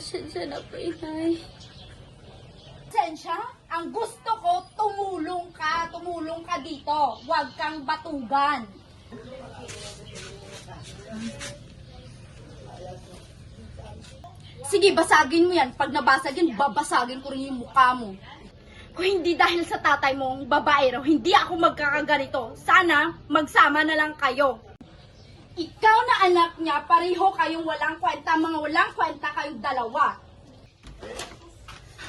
Pasensya na po, inay. Pasensya? Ang gusto ko, tumulong ka dito. Huwag kang batugan. Sige, basagin mo yan. Pag nabasagin, babasagin ko rin yung mukha mo. Kung hindi dahil sa tatay mong babae raw, hindi ako magkakaganito. Sana, magsama na lang kayo. Ikaw na anak niya, pareho kayong walang kwenta. Mga walang kwenta kayong dalawa.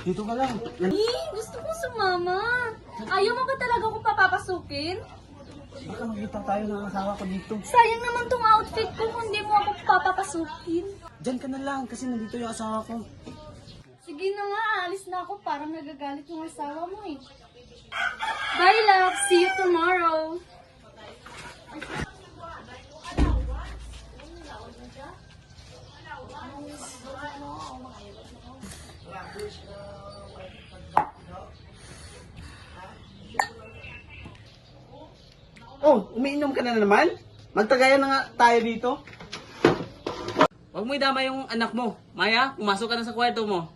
Dito ka lang. Gusto ko sumama. Ayaw mo ba talaga akong papapasukin? Baka makita tayo ng asawa ko dito. Sayang naman tong outfit ko kung hindi mo ako papapasukin. Diyan ka na lang kasi nandito yung asawa ko. Sige na nga, alis na ako. Parang nagagalit yung asawa mo eh. Bye love, see you tomorrow. Oh, umiinom ka na naman? Magtagayan na nga tayo dito. Huwag mo idama yung anak mo. Maya, pumasok ka na sa kwarto mo.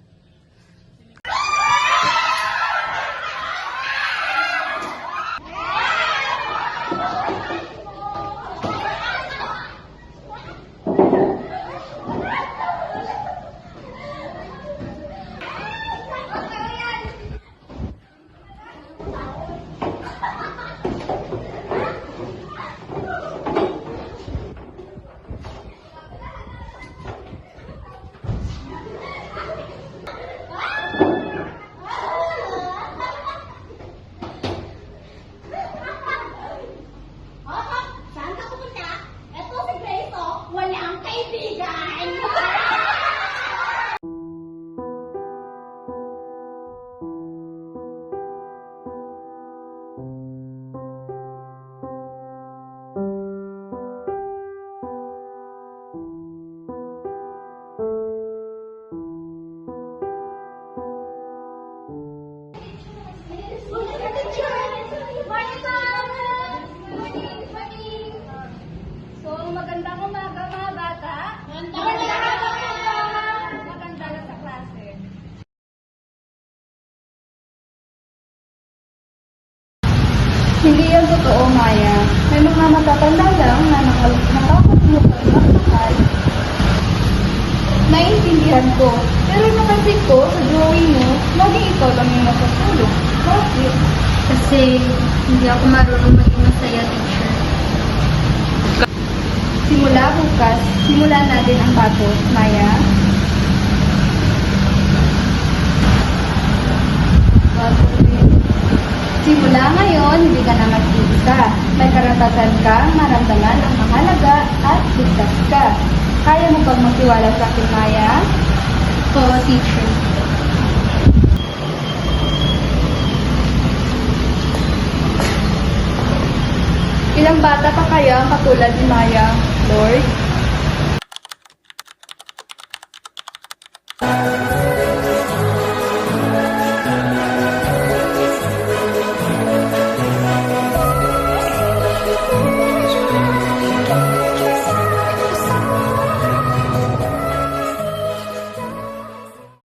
Saan ka pupunta? Eto si Grace, oh. Walang kaibigan. So, magandang umaga mga bata. Magandang umaga. Maganda na sa klase. Hindi yan totoo, Maya. May mga matatanda lang na nakakalimutan ng mahal. Naiintindihan ko. Pero napansin ko sa drawing mo, laging ikaw lang yung natutulog. Bakit? Kasi hindi ako marunong maging masaya, teacher. Simula bukas, simulan natin ang bato, Maya. Simula ngayon, hindi ka na mag-iisa. May karapatan ka, maramdaman ang mahalaga at ligtas ka. Kaya mo bang magtiwala sa akin, Maya? Oo, teacher. Ilang bata pa kaya ang katulad ni Maya, Lord?